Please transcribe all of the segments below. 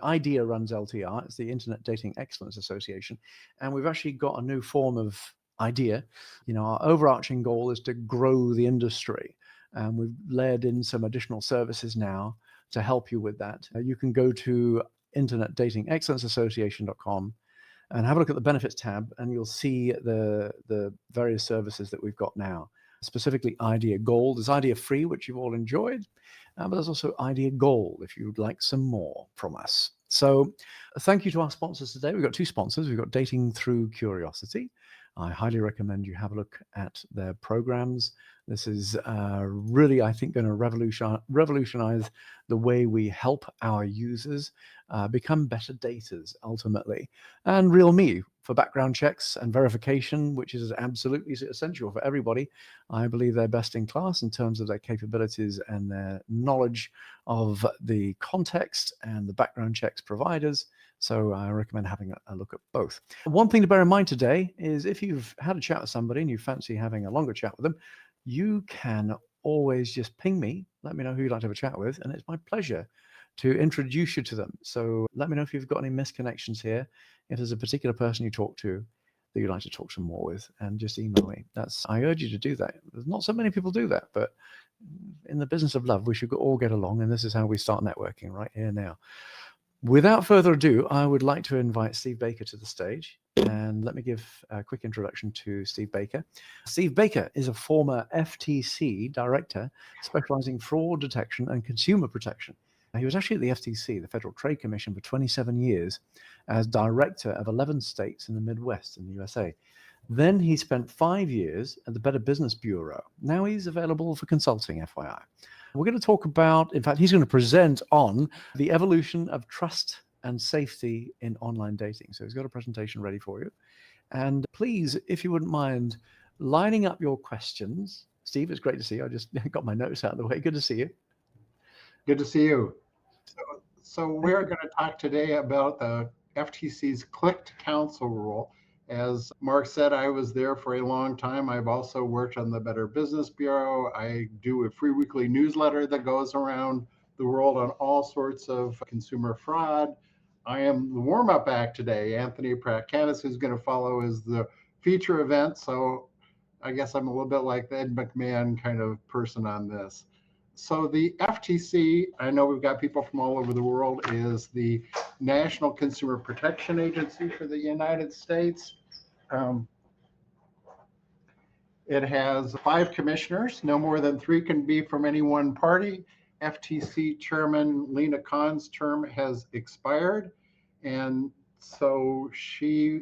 IDEA runs LTR. It's the Internet Dating Excellence Association. And we've actually got a new form of IDEA. Our overarching goal is to grow the industry. And we've layered in some additional services now to help you with that. You can go to internetdatingexcellenceassociation.com and have a look at the benefits tab, and you'll see the various services that we've got now. Specifically, IDEA Gold. There's IDEA Free, which you've all enjoyed, but there's also IDEA Gold if you'd like some more from us. So thank you to our sponsors today. We've got two sponsors. We've got Dating Through Curiosity. I highly recommend you have a look at their programs. This is really, I think, going to revolutionize the way we help our users become better daters ultimately. And Real Me for background checks and verification, which is absolutely essential for everybody. I believe they're best in class in terms of their capabilities and their knowledge of the context and the background checks providers. So I recommend having a look at both. One thing to bear in mind today is if you've had a chat with somebody and you fancy having a longer chat with them, you can always just ping me, let me know who you'd like to have a chat with, and it's my pleasure to introduce you to them. So let me know if you've got any misconnections here, if there's a particular person you talk to that you'd like to talk some more with, and just email me. I urge you to do that. There's not so many people do that, but in the business of love, we should all get along, and this is how we start networking right here now. Without further ado, I would like to invite Steve Baker to the stage, and let me give a quick introduction to Steve Baker. Steve Baker is a former FTC director specializing in fraud detection and consumer protection. He was actually at the FTC, the Federal Trade Commission, for 27 years as director of 11 states in the Midwest in the USA. Then he spent 5 years at the Better Business Bureau. Now he's available for consulting, FYI. We're going to talk about, in fact, he's going to present on the evolution of trust and safety in online dating. So he's got a presentation ready for you. And please, if you wouldn't mind lining up your questions. Steve, it's great to see you. I just got my notes out of the way. Good to see you. Good to see you. So we're going to talk today about the FTC's click to counsel rule. As Mark said, I was there for a long time. I've also worked on the Better Business Bureau. I do a free weekly newsletter that goes around the world on all sorts of consumer fraud. I am the warm-up act today. Anthony Pratt-Canis, who's going to follow, is the feature event. So I guess I'm a little bit like the Ed McMahon kind of person on this. So the FTC, I know we've got people from all over the world, is the National Consumer Protection Agency for the United States. It has 5 commissioners. No more than 3 can be from any one party. FTC Chairman Lena Khan's term has expired, and so she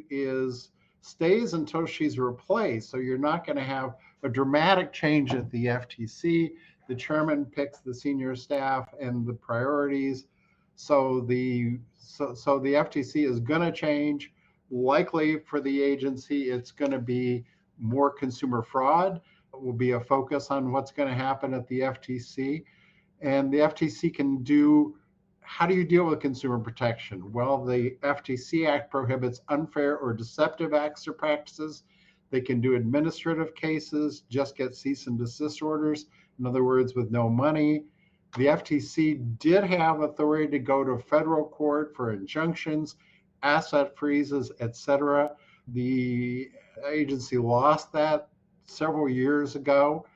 stays until she's replaced. So you're not going to have a dramatic change at the FTC. The chairman picks the senior staff and the priorities. So the FTC is going to change. Likely for the agency, it's going to be more consumer fraud. It will be a focus on what's going to happen at the FTC. And the FTC can do, how do you deal with consumer protection? Well, the FTC Act prohibits unfair or deceptive acts or practices. They can do administrative cases, just get cease and desist orders. In other words, with no money. The FTC did have authority to go to federal court for injunctions, asset freezes, etc. The agency lost that several years ago,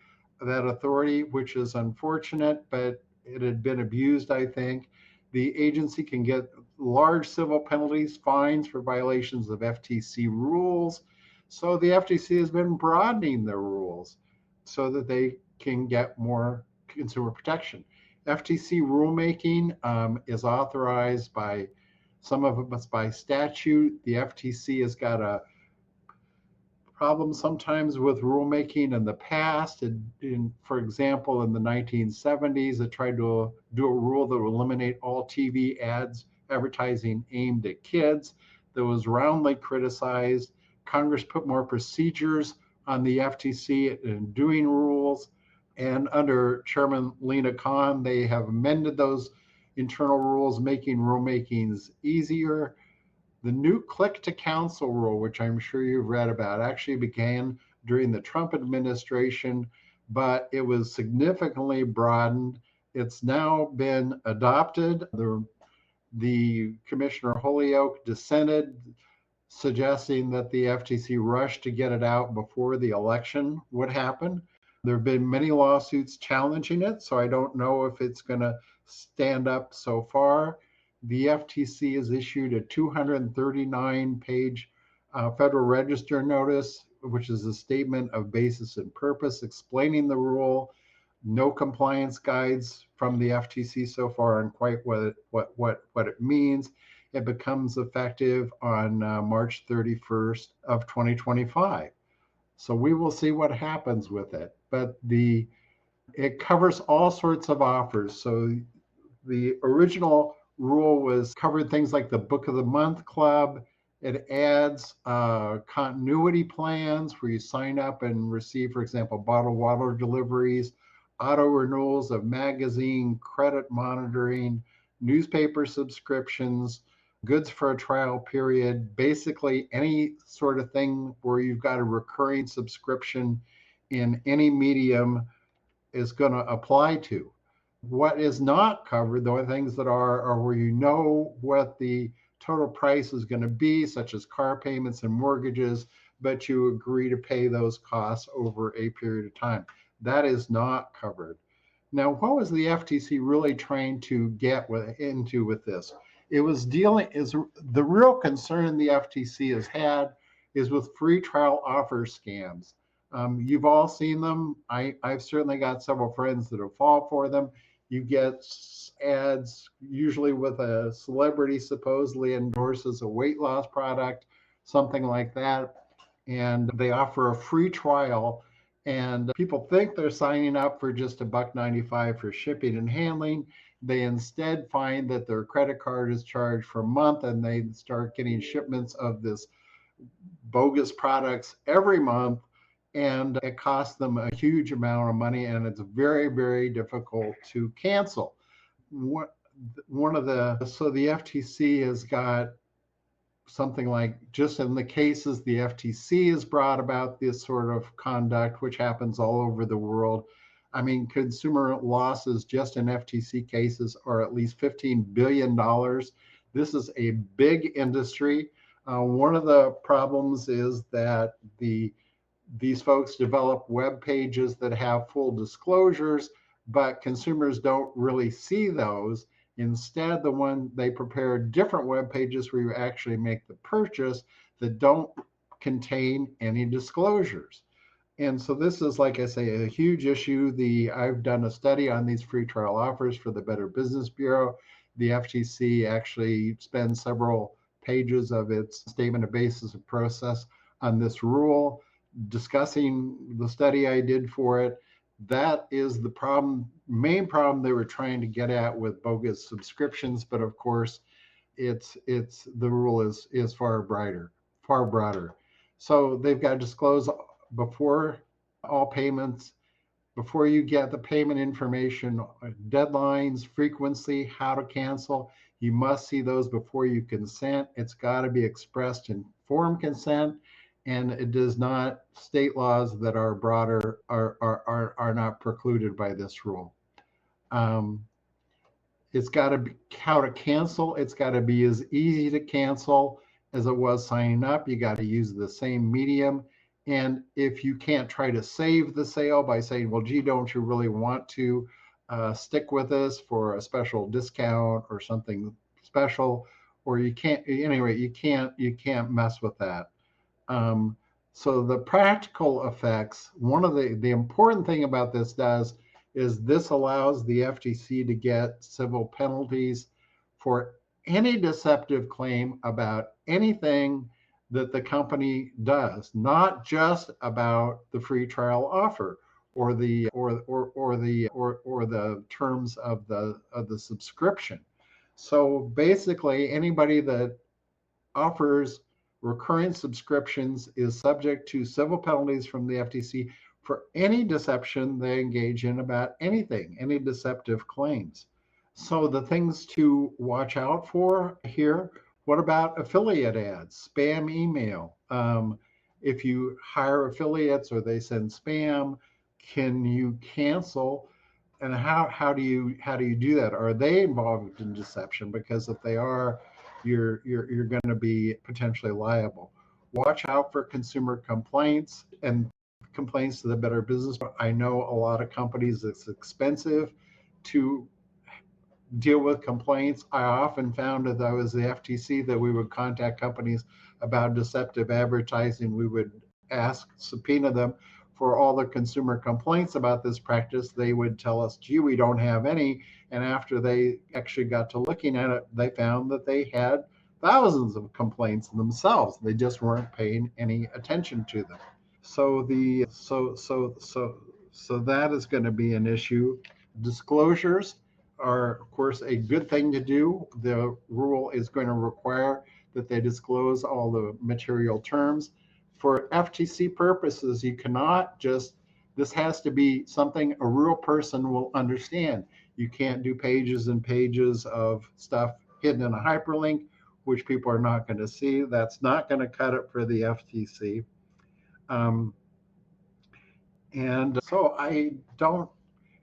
that authority, which is unfortunate, but it had been abused, I think. The agency can get large civil penalties, fines for violations of FTC rules. So the FTC has been broadening their rules so that they can get more consumer protection. FTC rulemaking is authorized by, some of it by statute. The FTC has got a problem sometimes with rulemaking in the past. For example, in the 1970s, it tried to do a rule that would eliminate all TV ads advertising aimed at kids. That was roundly criticized. Congress put more procedures on the FTC in doing rules. And under Chairman Lena Khan, they have amended those internal rules, making rulemakings easier. The new click to counsel rule, which I'm sure you've read about, actually began during the Trump administration, but it was significantly broadened. It's now been adopted. The Commissioner Holyoke dissented, suggesting that the FTC rush to get it out before the election would happen. There have been many lawsuits challenging it, so I don't know if it's going to stand up so far. The FTC has issued a 239-page Federal Register notice, which is a statement of basis and purpose explaining the rule. No compliance guides from the FTC so far on quite what it means. It becomes effective on March 31st of 2025. So we will see what happens with it. But it covers all sorts of offers. So the original rule was covered things like the Book of the Month Club. It adds continuity plans where you sign up and receive, for example, bottled water deliveries, auto renewals of magazine, credit monitoring, newspaper subscriptions, goods for a trial period, basically any sort of thing where you've got a recurring subscription in any medium is going to apply to. What is not covered, the only things that are where you know what the total price is going to be, such as car payments and mortgages, but you agree to pay those costs over a period of time. That is not covered. Now, what was the FTC really trying to get into with this? It was the real concern the FTC has had is with free trial offer scams. You've all seen them. I've certainly got several friends that have fallen for them. You get ads, usually with a celebrity supposedly endorses a weight loss product, something like that, and they offer a free trial. And people think they're signing up for just $1.95 for shipping and handling. They instead find that their credit card is charged for a month, and they start getting shipments of this bogus products every month, and it costs them a huge amount of money, and it's very, very difficult to cancel. So the FTC has got something like, just in the cases the FTC has brought about this sort of conduct, which happens all over the world. I mean, consumer losses just in FTC cases are at least $15 billion. This is a big industry. One of the problems is that these folks develop web pages that have full disclosures, but consumers don't really see those. Instead, they prepare different web pages where you actually make the purchase that don't contain any disclosures. And so this is, like I say, a huge issue. I've done a study on these free trial offers for the Better Business Bureau. The FTC actually spends several pages of its statement of basis of process on this rule, discussing the study I did for it. That is the main problem they were trying to get at with bogus subscriptions. But of course, the rule is far broader. So they've got to disclose before all payments, before you get the payment information, deadlines, frequency, how to cancel. You must see those before you consent. It's got to be expressed in informed consent. And it does not, state laws that are broader are not precluded by this rule. It's got to be how to cancel. It's got to be as easy to cancel as it was signing up. You got to use the same medium. And if you can't try to save the sale by saying, well, gee, don't you really want to stick with us for a special discount or something special, or you can't, anyway, you can't mess with that. So the practical effects, one of the important thing about this is this allows the FTC to get civil penalties for any deceptive claim about anything that the company does, not just about the free trial offer or the terms of the subscription. So basically, anybody that offers recurring subscriptions is subject to civil penalties from the FTC for any deception they engage in about anything, any deceptive claims. So the things to watch out for here, what about affiliate ads, spam email? If you hire affiliates or they send spam, can you cancel? And how do you do that? Are they involved in deception? Because if they are, you're going to be potentially liable. Watch out for consumer complaints and complaints to the Better Business. I know a lot of companies, it's expensive to deal with complaints. I often found that I was the FTC that we would contact companies about deceptive advertising. We would subpoena them for all the consumer complaints about this practice. They would tell us, gee, we don't have any. And after they actually got to looking at it, they found that they had thousands of complaints themselves. They just weren't paying any attention to them. So that is going to be an issue. Disclosures are, of course, a good thing to do. The rule is going to require that they disclose all the material terms. For FTC purposes, you cannot just, this has to be something a real person will understand. You can't do pages and pages of stuff hidden in a hyperlink, which people are not going to see. That's not going to cut it for the FTC. And so I don't,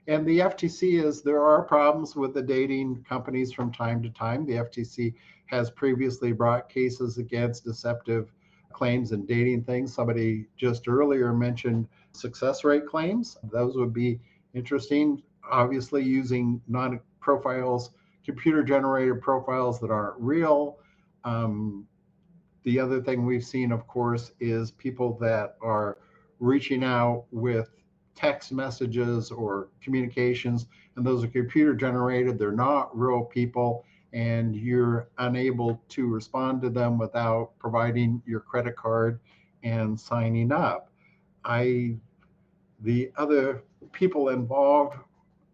and the FTC is, there are problems with the dating companies from time to time. The FTC has previously brought cases against deceptive claims and dating things. Somebody just earlier mentioned success rate claims. Those would be interesting, obviously using non-profiles, computer generated profiles that aren't real. The other thing we've seen, of course, is people that are reaching out with text messages or communications, and those are computer generated. They're not real people, and you're unable to respond to them without providing your credit card and signing up. The other people involved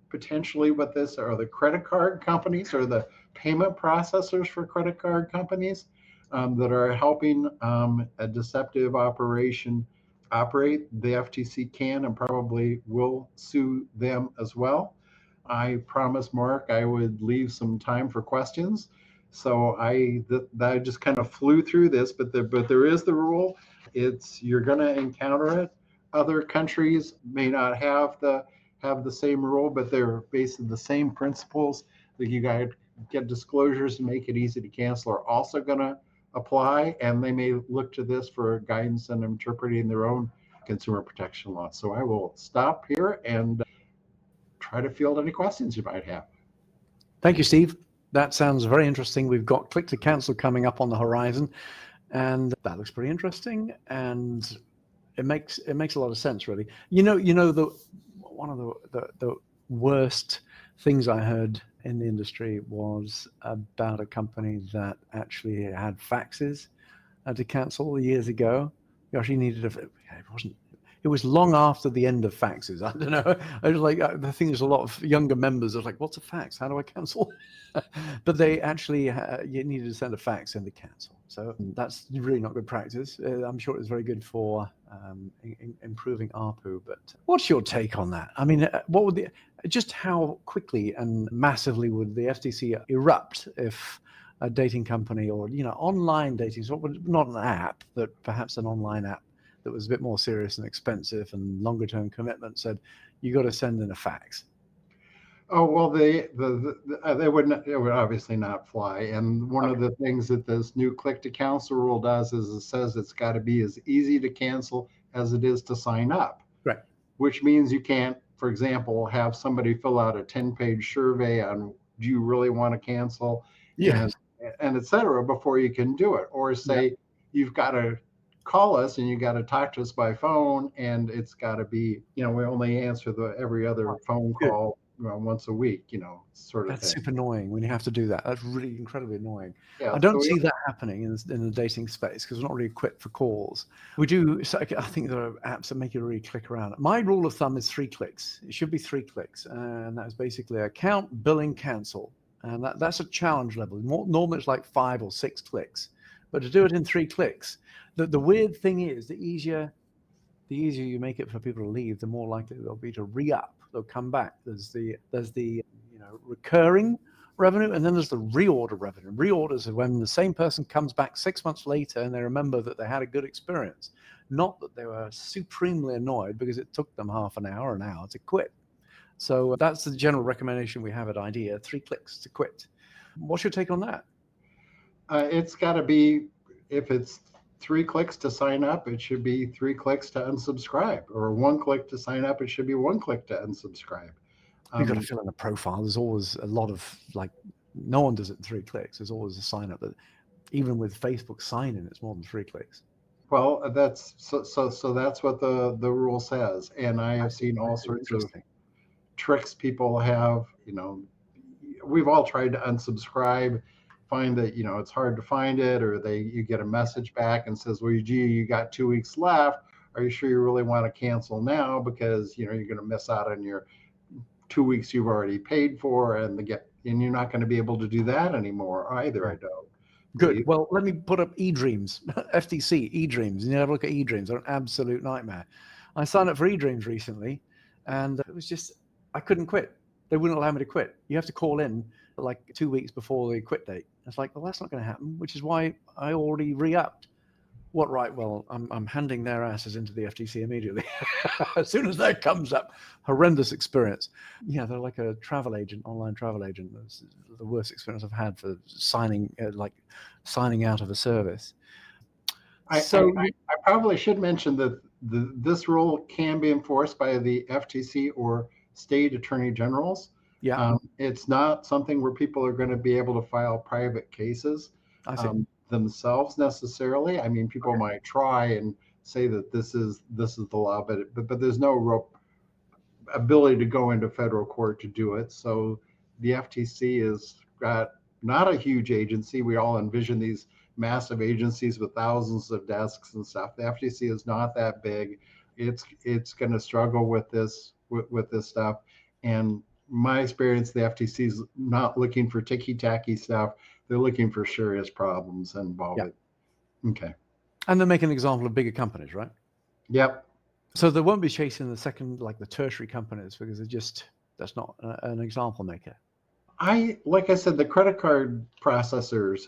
potentially with this are the credit card companies or the payment processors for credit card companies that are helping a deceptive operation operate. The FTC can and probably will sue them as well. I promised Mark I would leave some time for questions. So I just kind of flew through this, but there is the rule. You're going to encounter it. Other countries may not have the same rule, but they're based on the same principles that you got to get disclosures and make it easy to cancel are also going to apply, and they may look to this for guidance and interpreting their own consumer protection law. So I will stop here and try to field any questions you might have. Thank you, Steve. That sounds very interesting. We've got click to cancel coming up on the horizon, and that looks pretty interesting. And it makes a lot of sense, really. One of the worst things I heard in the industry was about a company that actually had faxes to cancel years ago. You actually needed it was long after the end of faxes. I don't know. I was like, the thing is, a lot of younger members are like, what's a fax? How do I cancel? But they actually, you needed to send a fax and to cancel. So that's really not good practice. I'm sure it's very good for improving ARPU. But what's your take on that? I mean, just how quickly and massively would the FTC erupt if a dating company or, online dating, so not an app, but perhaps an online app that was a bit more serious and expensive and longer term commitment said, you got to send in a fax? Oh, well, they would obviously not fly. And one of the things that this new click to cancel rule does is it says it's got to be as easy to cancel as it is to sign up. Right. Which means you can't, for example, have somebody fill out a 10-page survey on, do you really want to cancel? Yes. And et cetera, before you can do it. Or say, you've got to call us and you got to talk to us by phone, and it's got to be, we only answer every other phone call once a week, sort of That's thing. super annoying when you have to do that. That's really incredibly annoying. Yeah, I don't see that happening in the dating space because we're not really equipped for calls. We do. So I think there are apps that make you really click around. My rule of thumb is 3 clicks. It should be 3 clicks, and that is basically account, billing, cancel, and that's a challenge level. Normally it's like 5 or 6 clicks, but to do it in 3 clicks, the weird thing is the easier you make it for people to leave, the more likely they'll be to re-up. They'll come back. There's the recurring revenue, and then there's the reorder revenue. Reorders are when the same person comes back 6 months later and they remember that they had a good experience, not that they were supremely annoyed because it took them half an hour to quit. So that's the general recommendation we have at IDEA: 3 clicks to quit. What's your take on that? It's got to be, if it's 3 clicks to sign up, it should be 3 clicks to unsubscribe, or 1 click to sign up, it should be 1 click to unsubscribe. You've got to fill in a profile. There's always a lot of, like, no one does it in 3 clicks. There's always a sign up that even with Facebook sign in, it's more than 3 clicks. Well, that's so that's what the rule says, and I have seen all sorts of tricks people have. We've all tried to unsubscribe, find that it's hard to find it, or you get a message back and says, well, gee, you got 2 weeks left. Are you sure you really want to cancel now, because you're going to miss out on your 2 weeks you've already paid for, and you're not going to be able to do that anymore either. I don't. Good. Well, let me put up eDreams, FTC, eDreams. You have a look at eDreams. They're an absolute nightmare. I signed up for eDreams recently, and it was just, I couldn't quit. They wouldn't allow me to quit. You have to call in like 2 weeks before the quit date. It's like, well, that's not going to happen, which is why I already re-upped. What right? Well, I'm handing their asses into the FTC immediately. As soon as that comes up, horrendous experience. Yeah, they're like a travel agent, online travel agent. That's the worst experience I've had for signing out of a service. I probably should mention that this rule can be enforced by the FTC or state attorney generals. Yeah. It's not something where people are going to be able to file private cases themselves necessarily. I mean, people might try and say that this is the law, but there's no real ability to go into federal court to do it. So the FTC is not a huge agency. We all envision these massive agencies with thousands of desks and stuff. The FTC is not that big. It's going to struggle with this stuff. And my experience, the FTC is not looking for ticky-tacky stuff. They're looking for serious problems involved. Okay. And they're making an example of bigger companies, right? Yep. So they won't be chasing the second, like the tertiary companies, because that's not an example maker. Like I said, the credit card processors,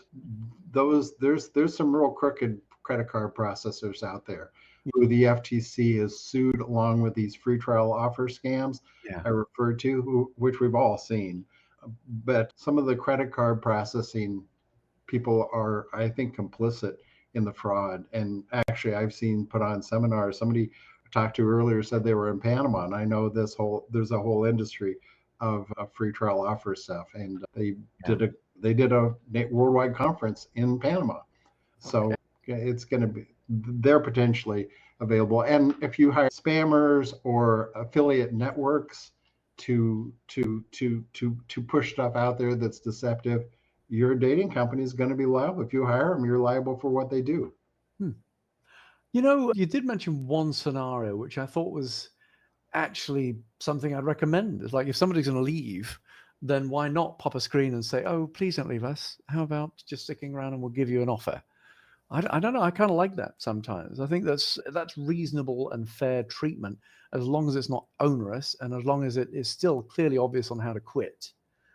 there's some real crooked credit card processors out there who the FTC has sued, along with these free trial offer scams I referred to, which we've all seen. But some of the credit card processing people are, I think, complicit in the fraud. And actually, I've seen put on seminars. Somebody I talked to earlier said they were in Panama, and I know there's a whole industry of free trial offer stuff, and they did a worldwide conference in Panama. So it's going to be, they're potentially available. And if you hire spammers or affiliate networks to push stuff out there that's deceptive, your dating company is going to be liable. If you hire them, you're liable for what they do. You did mention one scenario which I thought was actually something I'd recommend. It's like, if somebody's going to leave, then why not pop a screen and say, oh, please don't leave us. How about just sticking around and we'll give you an offer? I don't know. I kind of like that sometimes. I think that's reasonable and fair treatment, as long as it's not onerous and as long as it is still clearly obvious on how to quit.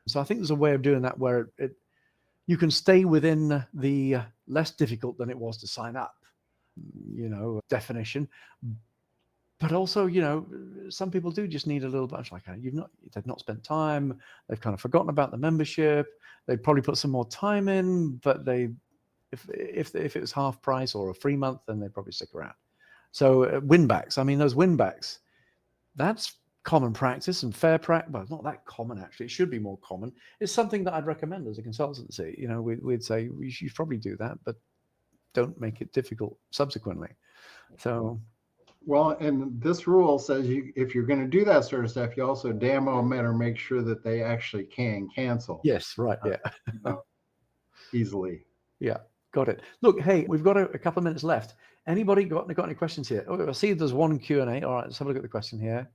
So I think there's a way of doing that where you can stay within the less difficult than it was to sign up, definition. But also, some people do just need a little bit, like, they've not spent time, they've kind of forgotten about the membership, they'd probably put some more time in, but if it was half price or a free month, then they'd probably stick around. So win-backs, those win-backs, that's common practice and fair practice. Well, not that common, actually. It should be more common. It's something that I'd recommend as a consultancy. We'd say you should probably do that, but don't make it difficult subsequently. So... Well, and this rule says if you're going to do that sort of stuff, you also damn well better make sure that they actually can cancel. Yes, right, yeah. Easily. Yeah, got it. Look, hey, we've got a couple of minutes left. Anybody got any questions here? Oh, I see there's one Q&A. All right, let's have a look at the question here.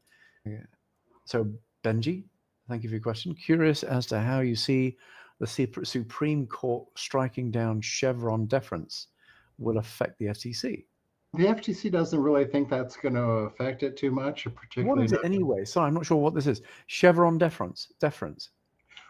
So, Benji, thank you for your question. Curious as to how you see the Supreme Court striking down Chevron deference will affect the FTC. The FTC doesn't really think that's going to affect it too much, particularly. What is it anyway? Sorry, I'm not sure what this is. Chevron deference.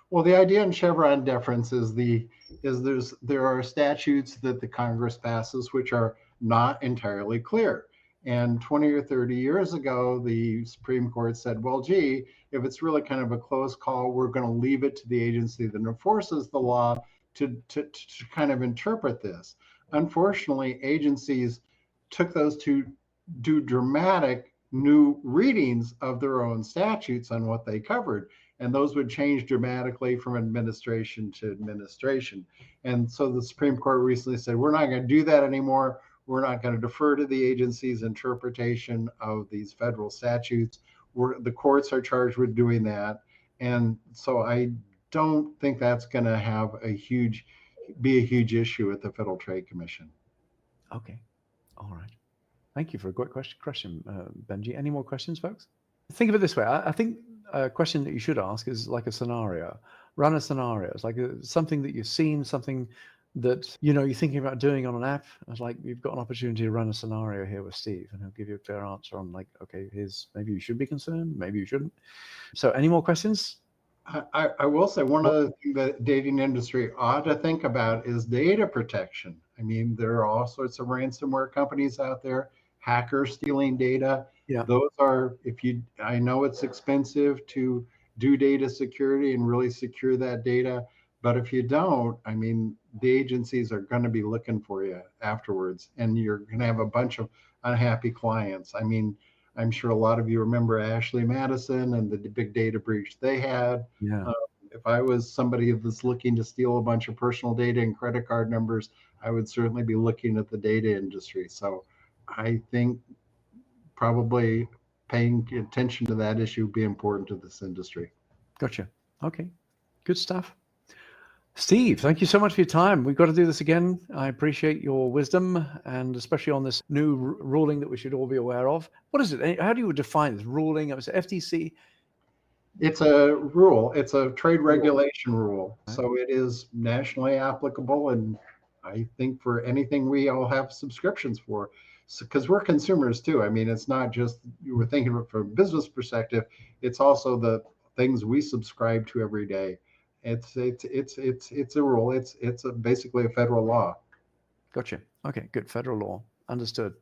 Well, the idea in Chevron deference is there are statutes that the Congress passes which are not entirely clear, And 20 or 30 years ago, the Supreme Court said, well, gee, if it's really kind of a close call, we're going to leave it to the agency that enforces the law to kind of interpret this. Unfortunately, agencies took those to do dramatic new readings of their own statutes on what they covered. And those would change dramatically from administration to administration. And so the Supreme Court recently said, we're not going to do that anymore. We're not going to defer to the agency's interpretation of these federal statutes. The courts are charged with doing that. And so I don't think that's going to have be a huge issue at the Federal Trade Commission. Okay. All right. Thank you for a great question, Benji. Any more questions, folks? Think of it this way. I think a question that you should ask is like a scenario. Run a scenario. It's like something that you've seen, something that you're thinking about doing on an app. It's like you've got an opportunity to run a scenario here with Steve, and he'll give you a clear answer on like, okay, maybe you should be concerned, maybe you shouldn't. So, any more questions? I will say one other thing that the dating industry ought to think about is data protection. I mean, there are all sorts of ransomware companies out there, hackers stealing data. Yeah. Those are, I know it's expensive to do data security and really secure that data, but if you don't, I mean, the agencies are going to be looking for you afterwards, and you're going to have a bunch of unhappy clients. I mean, I'm sure a lot of you remember Ashley Madison and the big data breach they had. Yeah. If I was somebody that's looking to steal a bunch of personal data and credit card numbers, I would certainly be looking at the data industry. So I think probably paying attention to that issue would be important to this industry. Gotcha. Okay. Good stuff. Steve, thank you so much for your time. We've got to do this again. I appreciate your wisdom, and especially on this new ruling that we should all be aware of. What is it? How do you define this ruling? It was FTC. It's a rule. It's a trade regulation rule. So it is nationally applicable. And I think for anything we all have subscriptions for, because we're consumers too. I mean, it's not just you were thinking of it from a business perspective. It's also the things we subscribe to every day. It's a rule. It's basically a federal law. Gotcha. Okay, good. Federal law. Understood.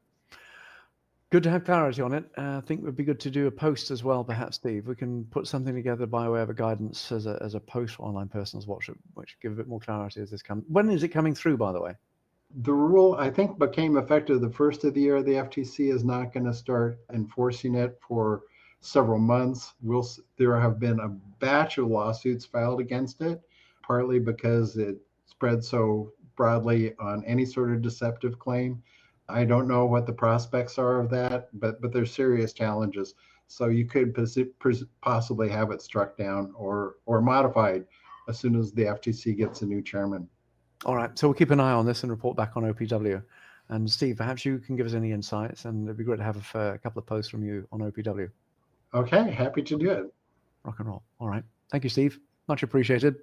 Good to have clarity on it. I think it would be good to do a post as well, perhaps, Steve. We can put something together by way of a guidance as a post for Online Personals Watch, which give a bit more clarity as this comes. When is it coming through, by the way? The rule, I think, became effective the first of the year. The FTC is not going to start enforcing it for several months. There have been a batch of lawsuits filed against it, partly because it spread so broadly on any sort of deceptive claim. I don't know what the prospects are of that, but there's serious challenges. So you could possibly have it struck down or modified as soon as the FTC gets a new chairman. All right. So we'll keep an eye on this and report back on OPW. And Steve, perhaps you can give us any insights, and it'd be great to have a couple of posts from you on OPW. Okay, happy to do it. Rock and roll. All right. Thank you, Steve. Much appreciated.